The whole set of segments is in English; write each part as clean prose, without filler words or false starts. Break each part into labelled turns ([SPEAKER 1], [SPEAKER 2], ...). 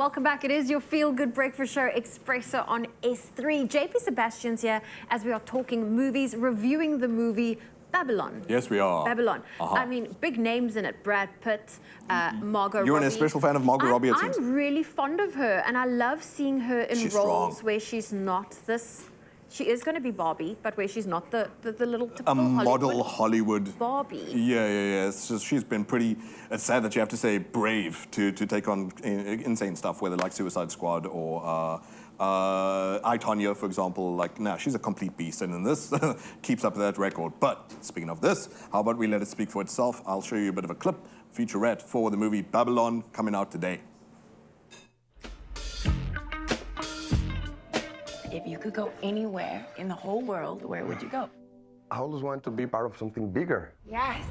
[SPEAKER 1] welcome back. It is your feel-good breakfast show, Expresso on S3. JP Sebastian's here as we are talking movies, reviewing the movie Babylon.
[SPEAKER 2] Yes, we are.
[SPEAKER 1] Babylon. I mean, big names in it. Brad Pitt, Margot Robbie.
[SPEAKER 2] You're an special fan of Margot Robbie, it seems.
[SPEAKER 1] I'm really fond of her, and I love seeing her in
[SPEAKER 2] She's
[SPEAKER 1] roles
[SPEAKER 2] strong.
[SPEAKER 1] where she's not this... She is going to be Barbie, but where she's not the little typical
[SPEAKER 2] model Hollywood
[SPEAKER 1] Barbie.
[SPEAKER 2] Yeah. It's just, she's been pretty... It's sad that you have to say brave to take on insane stuff, whether like Suicide Squad or I, Tonya, for example. Like, nah, she's a complete beast, and in this, keeps up that record. But speaking of this, how about we let it speak for itself? I'll show you a bit of a clip, featurette for the movie Babylon, coming out today.
[SPEAKER 3] If you could go anywhere in the whole world, where would you go?
[SPEAKER 4] I always wanted to be part of something bigger.
[SPEAKER 3] Yes.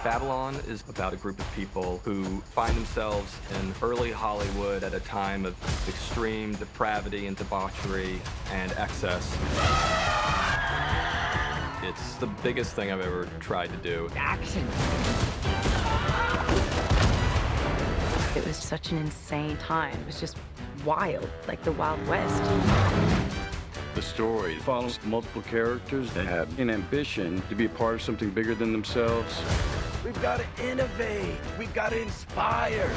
[SPEAKER 5] Babylon is about a group of people who find themselves in early Hollywood at a time of extreme depravity and debauchery and excess. It's the biggest thing I've ever tried to do.
[SPEAKER 3] Action. It was such an insane time. It was just wild, like the Wild West.
[SPEAKER 6] The story follows multiple characters that have an ambition to be a part of something bigger than themselves.
[SPEAKER 7] We've got to innovate. We've got to inspire.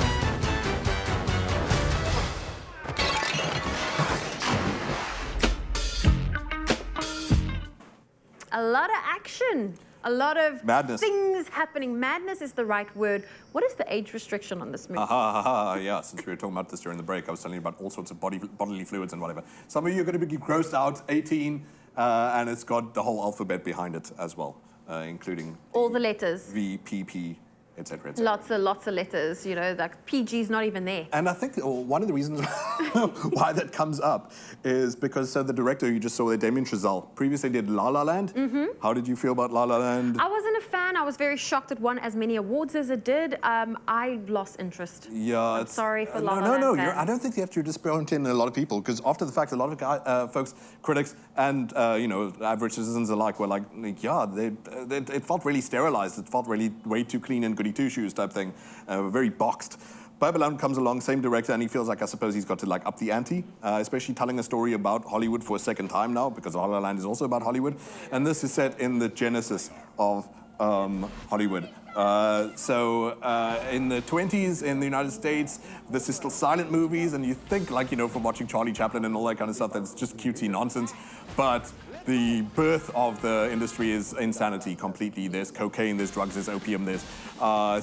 [SPEAKER 1] A lot of action. A lot of
[SPEAKER 2] madness.
[SPEAKER 1] Things happening. Madness is the right word. What is the age restriction on this movie?
[SPEAKER 2] Yeah, since we were talking about this during the break, I was telling you about all sorts of bodily fluids and whatever. Some of you are going to be grossed out, 18, and it's got the whole alphabet behind it as well, including...
[SPEAKER 1] all the letters.
[SPEAKER 2] V, P, P, etc., etc.
[SPEAKER 1] Lots of letters, you know, like PG's not even there.
[SPEAKER 2] And I think one of the reasons why that comes up is because the director you just saw there, Damien Chazelle, previously did La La Land. How did you feel about La La Land?
[SPEAKER 1] I wasn't a fan. I was very shocked it won as many awards as it did. I lost interest.
[SPEAKER 2] Yeah,
[SPEAKER 1] I'm sorry for La La Land fans.
[SPEAKER 2] I don't think you have to disappoint in a lot of people, because after the fact, a lot of folks, critics, and you know, average citizens alike were like, yeah, it felt really sterilized. It felt really way too clean and goody two-shoes type thing, very boxed. Babylon comes along, same director, and he feels like, I suppose he's got to like up the ante, especially telling a story about Hollywood for a second time now, because La La Land is also about Hollywood, and this is set in the genesis of Hollywood. In the 20s in the United States, this is still silent movies, and you think, like, you know, from watching Charlie Chaplin and all that kind of stuff, that's just cutesy nonsense, but the birth of the industry is insanity completely. There's cocaine, there's drugs, there's opium, there's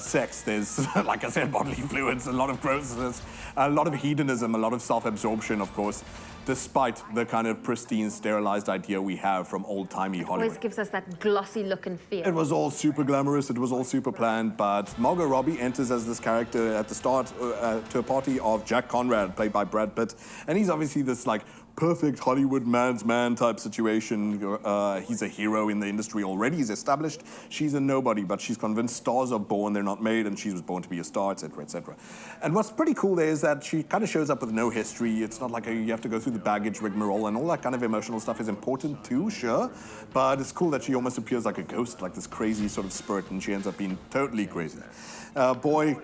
[SPEAKER 2] sex, there's, like I said, bodily fluids, a lot of grossness, a lot of hedonism, a lot of self-absorption, of course, despite the kind of pristine, sterilized idea we have from old-timey Hollywood.
[SPEAKER 1] Always gives us that glossy look and feel.
[SPEAKER 2] It was all super glamorous, it was all super planned, but Margot Robbie enters as this character at the start to a party of Jack Conrad, played by Brad Pitt, and he's obviously this, like, perfect Hollywood man's man type situation. He's a hero in the industry already. He's established. She's a nobody, but she's convinced stars are born, they're not made, and she was born to be a star, etc., etc. And what's pretty cool there is that she kind of shows up with no history. It's not like you have to go through the baggage rigmarole, and all that kind of emotional stuff is important too, sure. But it's cool that she almost appears like a ghost, like this crazy sort of spirit, and she ends up being totally crazy. Boy,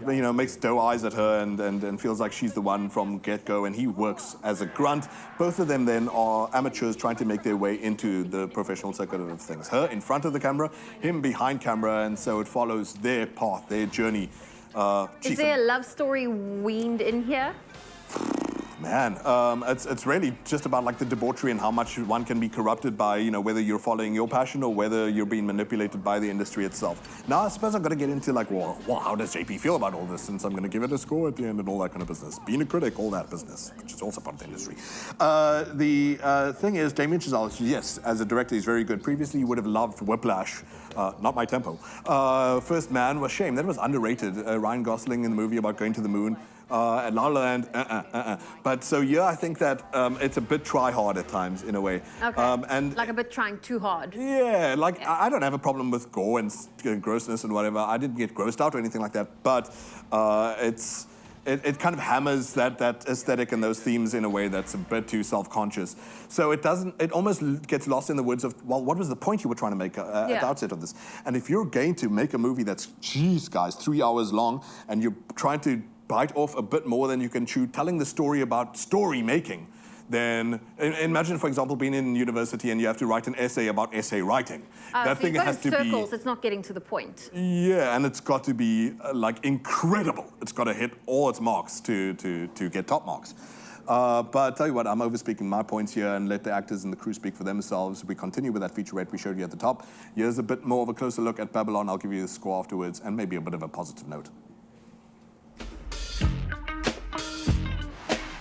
[SPEAKER 2] you know, makes doe eyes at her and feels like she's the one from get-go, and he works as a grunt. Both of them then are amateurs trying to make their way into the professional circuit of things. Her in front of the camera, him behind camera, and so it follows their path, their journey.
[SPEAKER 1] Is there a love story weaned in here?
[SPEAKER 2] Man, it's really just about like the debauchery and how much one can be corrupted by, you know, whether you're following your passion or whether you're being manipulated by the industry itself. Now, I suppose I've got to get into like, well, how does JP feel about all this? Since I'm going to give it a score at the end and all that kind of business. Being a critic, all that business, which is also part of the industry. The thing is, Damien Chazelle, yes, as a director, he's very good. Previously, you would have loved Whiplash, not my tempo. First Man was shame. That was underrated. Ryan Gosling in the movie about going to the moon. And La La Land, But so, yeah, I think that it's a bit try-hard at times, in a way.
[SPEAKER 1] Okay,
[SPEAKER 2] and
[SPEAKER 1] like a bit trying too hard.
[SPEAKER 2] Yeah, like, I don't have a problem with gore and grossness and whatever. I didn't get grossed out or anything like that, but it's it kind of hammers that aesthetic and those themes in a way that's a bit too self-conscious. So it almost gets lost in the woods of, well, what was the point you were trying to make at the outset of this? And if you're going to make a movie that's, geez, guys, 3 hours long, and you're trying to bite off a bit more than you can chew, telling the story about story making, then imagine, for example, being in university and you have to write an essay about essay writing. That
[SPEAKER 1] so
[SPEAKER 2] thing
[SPEAKER 1] you've got
[SPEAKER 2] has to
[SPEAKER 1] circles,
[SPEAKER 2] be...
[SPEAKER 1] it's not getting to the point.
[SPEAKER 2] Yeah, and it's got to be, like, incredible. It's got to hit all its marks to get top marks. But I'll tell you what, I'm overspeaking my points here and let the actors and the crew speak for themselves. We continue with that featurette we showed you at the top. Here's a bit more of a closer look at Babylon. I'll give you the score afterwards and maybe a bit of a positive note.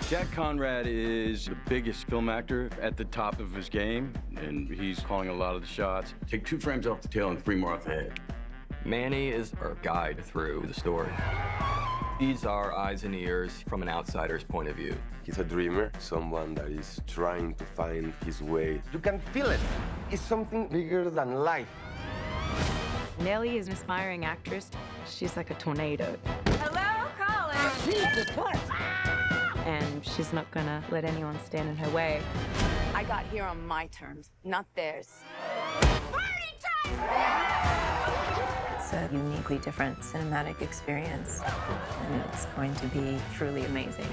[SPEAKER 6] Jack Conrad is the biggest film actor at the top of his game, and he's calling a lot of the shots.
[SPEAKER 8] Take 2 frames off the tail and 3 more off the head.
[SPEAKER 5] Manny is our guide through the story. He's our eyes and ears from an outsider's point of view.
[SPEAKER 9] He's a dreamer, someone that is trying to find his way.
[SPEAKER 4] You can feel it. It's something bigger than life.
[SPEAKER 3] Nellie is an aspiring actress. She's like a tornado.
[SPEAKER 10] Hello, caller.
[SPEAKER 4] Jesus Christ!
[SPEAKER 3] And she's not gonna let anyone stand in her way.
[SPEAKER 10] I got here on my terms, not theirs.
[SPEAKER 3] It's a uniquely different cinematic experience, and it's going to be truly amazing.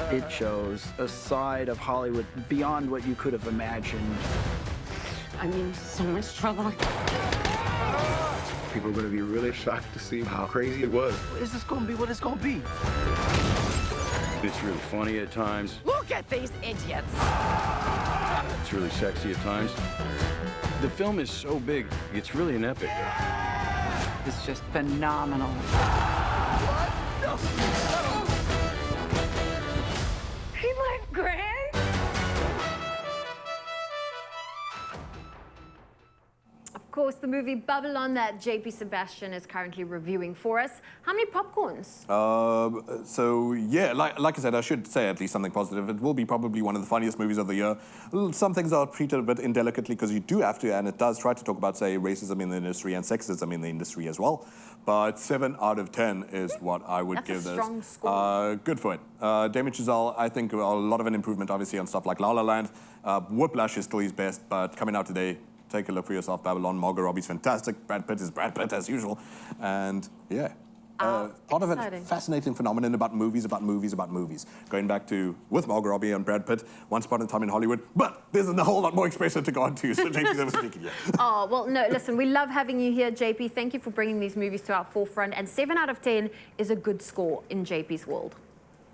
[SPEAKER 11] It shows a side of Hollywood beyond what you could have imagined.
[SPEAKER 10] I'm in so much trouble.
[SPEAKER 4] People are going to be really shocked to see how crazy it was.
[SPEAKER 11] Is this going to be what it's going to be?
[SPEAKER 6] It's really funny at times.
[SPEAKER 10] Look at these idiots.
[SPEAKER 6] It's really sexy at times. The film is so big, it's really an epic.
[SPEAKER 11] It's just phenomenal.
[SPEAKER 10] Ain't life grand?
[SPEAKER 1] Of course, the movie Babylon that JP Sebastian is currently reviewing for us. How many popcorns?
[SPEAKER 2] So yeah, like I said, I should say at least something positive. It will be probably one of the funniest movies of the year. Some things are treated a bit indelicately because you do have to, and it does try to talk about, say, racism in the industry and sexism in the industry as well. But 7 out of 10 is what I would give this.
[SPEAKER 1] That's a strong score.
[SPEAKER 2] Good for it. Damien Chazelle, I think a lot of an improvement, obviously, on stuff like La La Land. Whiplash is still his best, but coming out today, take a look for yourself. Babylon, Margot Robbie's fantastic. Brad Pitt is Brad Pitt as usual. And yeah, part of it, fascinating phenomenon about movies. Going back to, with Margot Robbie and Brad Pitt, Once Upon a Time in Hollywood. But there's a whole lot more Expresso to go on to, so JP's ever speaking yet.
[SPEAKER 1] Oh, well, no, listen, we love having you here, JP. Thank you for bringing these movies to our forefront. And 7 out of 10 is a good score in JP's world.